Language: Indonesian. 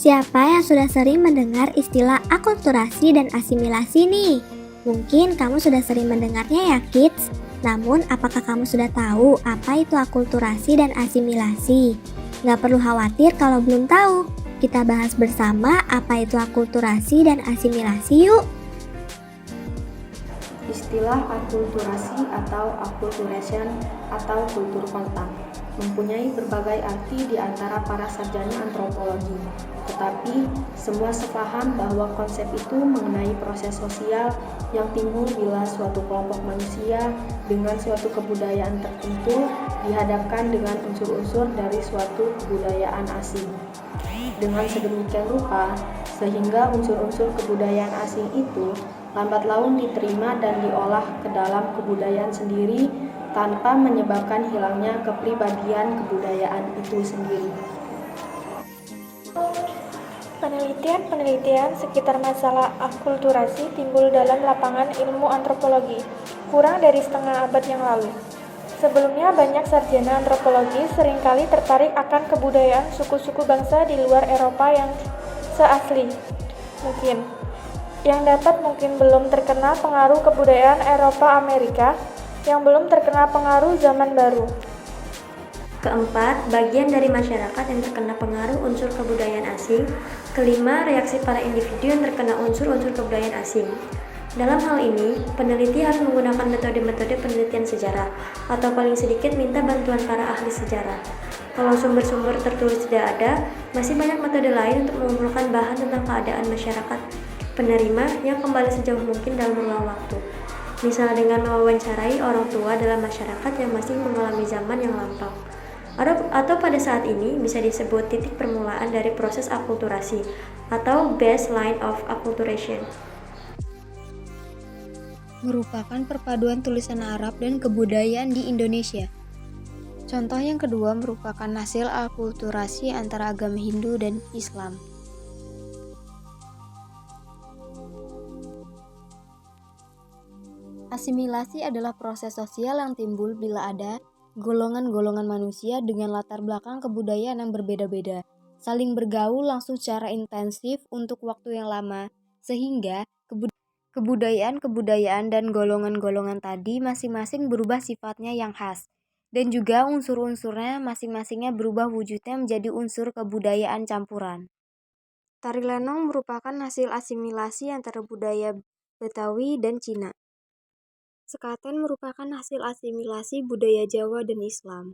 Siapa yang sudah sering mendengar istilah akulturasi dan asimilasi nih? Mungkin kamu sudah sering mendengarnya ya kids. Namun apakah kamu sudah tahu apa itu akulturasi dan asimilasi? Nggak perlu khawatir kalau belum tahu. Kita bahas bersama apa itu akulturasi dan asimilasi yuk. Istilah akulturasi atau acculturation atau kultur kontak mempunyai berbagai arti di antara para sarjana antropologi. Tetapi, semua sepaham bahwa konsep itu mengenai proses sosial yang timbul bila suatu kelompok manusia dengan suatu kebudayaan tertentu dihadapkan dengan unsur-unsur dari suatu kebudayaan asing. Dengan sedemikian rupa, sehingga unsur-unsur kebudayaan asing itu lambat laun diterima dan diolah ke dalam kebudayaan sendiri tanpa menyebabkan hilangnya kepribadian kebudayaan itu sendiri. Penelitian sekitar masalah akulturasi timbul dalam lapangan ilmu antropologi kurang dari setengah abad yang lalu. Sebelumnya, banyak sarjana antropologi seringkali tertarik akan kebudayaan suku-suku bangsa di luar Eropa yang seasli mungkin belum terkena pengaruh kebudayaan Eropa Amerika yang belum terkena pengaruh zaman baru. Keempat, bagian dari masyarakat yang terkena pengaruh unsur kebudayaan asing. Kelima, reaksi para individu yang terkena unsur-unsur kebudayaan asing. Dalam hal ini, peneliti harus menggunakan metode-metode penelitian sejarah, atau paling sedikit minta bantuan para ahli sejarah. Kalau sumber-sumber tertulis tidak ada, masih banyak metode lain untuk mengumpulkan bahan tentang keadaan masyarakat penerima yang kembali sejauh mungkin dalam ruang waktu. Misalnya dengan mewawancarai orang tua dalam masyarakat yang masih mengalami zaman yang lampau. Atau pada saat ini bisa disebut titik permulaan dari proses akulturasi atau baseline of acculturation. Merupakan perpaduan tulisan Arab dan kebudayaan di Indonesia. Contoh yang kedua merupakan hasil akulturasi antara agama Hindu dan Islam. Asimilasi adalah proses sosial yang timbul bila ada golongan-golongan manusia dengan latar belakang kebudayaan yang berbeda-beda, saling bergaul langsung secara intensif untuk waktu yang lama, sehingga kebudayaan dan golongan-golongan tadi masing-masing berubah sifatnya yang khas, dan juga unsur-unsurnya masing-masingnya berubah wujudnya menjadi unsur kebudayaan campuran. Tari Lenong merupakan hasil asimilasi antara budaya Betawi dan Cina. Sekaten merupakan hasil asimilasi budaya Jawa dan Islam.